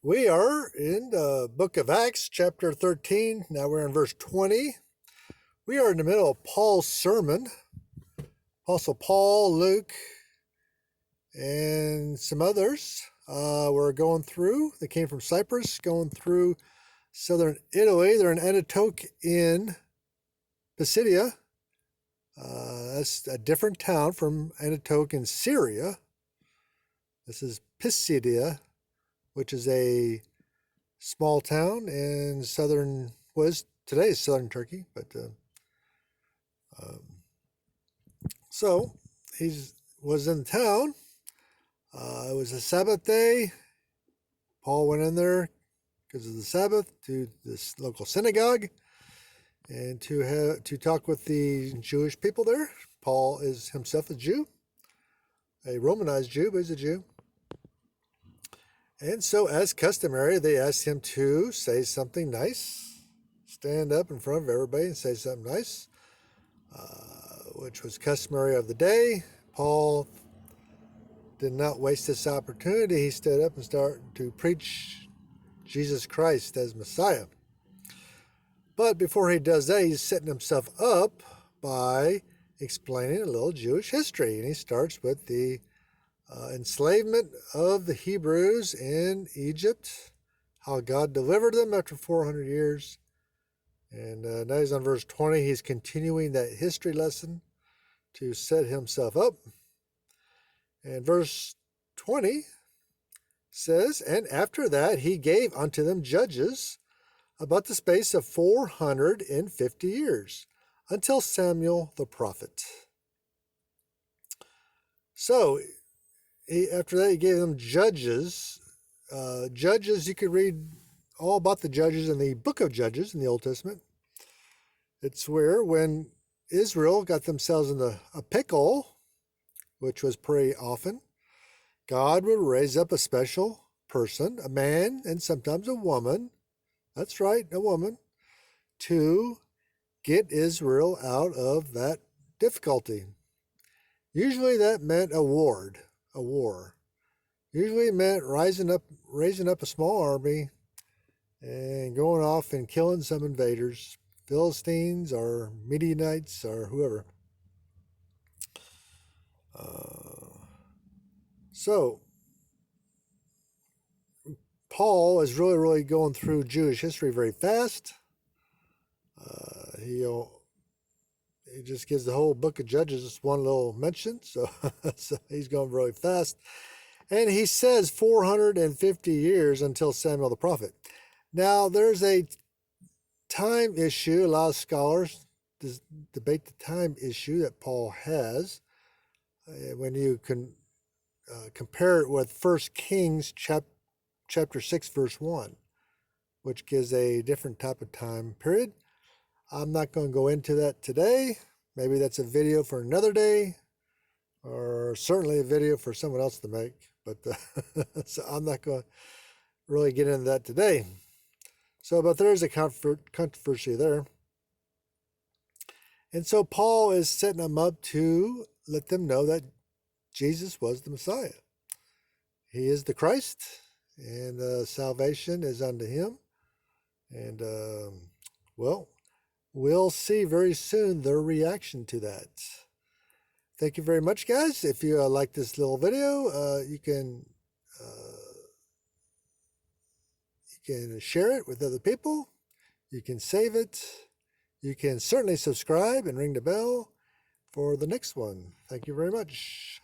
We are in the book of Acts, chapter 13. Now we're in verse 20. We are in the middle of Paul's sermon. Apostle Paul, Luke, and some others were going through. They came from Cyprus, going through southern Italy. They're in Antioch in Pisidia. That's a different town from Antioch in Syria. This is Pisidia, which is a small town in southern, today's southern Turkey, but so he was in town. It was a Sabbath day. Paul went in there because of the Sabbath to this local synagogue and to talk with the Jewish people there. Paul is himself a Jew, a Romanized Jew, but he's a Jew. And so, as customary, they asked him to say something nice, stand up in front of everybody and say something nice, which was customary of the day. Paul did not waste this opportunity. He stood up and started to preach Jesus Christ as Messiah. But before he does that, he's setting himself up by explaining a little Jewish history. And he starts with the enslavement of the Hebrews in Egypt, how God delivered them after 400 years. And now he's on verse 20. He's continuing that history lesson to set himself up. And verse 20 says, "And after that he gave unto them judges about the space of 450 years, until Samuel the prophet." So, after that, he gave them judges. Judges, you could read all about the judges in the book of Judges in the Old Testament. It's where when Israel got themselves in a pickle, which was pretty often, God would raise up a special person, a man and sometimes a woman, that's right, a woman, to get Israel out of that difficulty. Usually that meant a war. Usually it meant raising up a small army and going off and killing some invaders, Philistines or Midianites or whoever. So Paul is really going through Jewish history very fast. He just gives the whole book of Judges just one little mention, so he's going really fast. And he says 450 years until Samuel the prophet. Now, there's a time issue. A lot of scholars debate the time issue that Paul has when you can compare it with 1 Kings chapter 6, verse 1, which gives a different type of time period. I'm not going to go into that today. Maybe that's a video for another day, or certainly a video for someone else to make. But so I'm not going to really get into that today. But there is a controversy there. And so Paul is setting them up to let them know that Jesus was the Messiah. He is the Christ, and salvation is unto him. And, we'll see very soon their reaction to that. Thank you very much, guys. If you like this little video, you can share it with other people. You can save it. You can certainly subscribe and ring the bell for the next one. Thank you very much.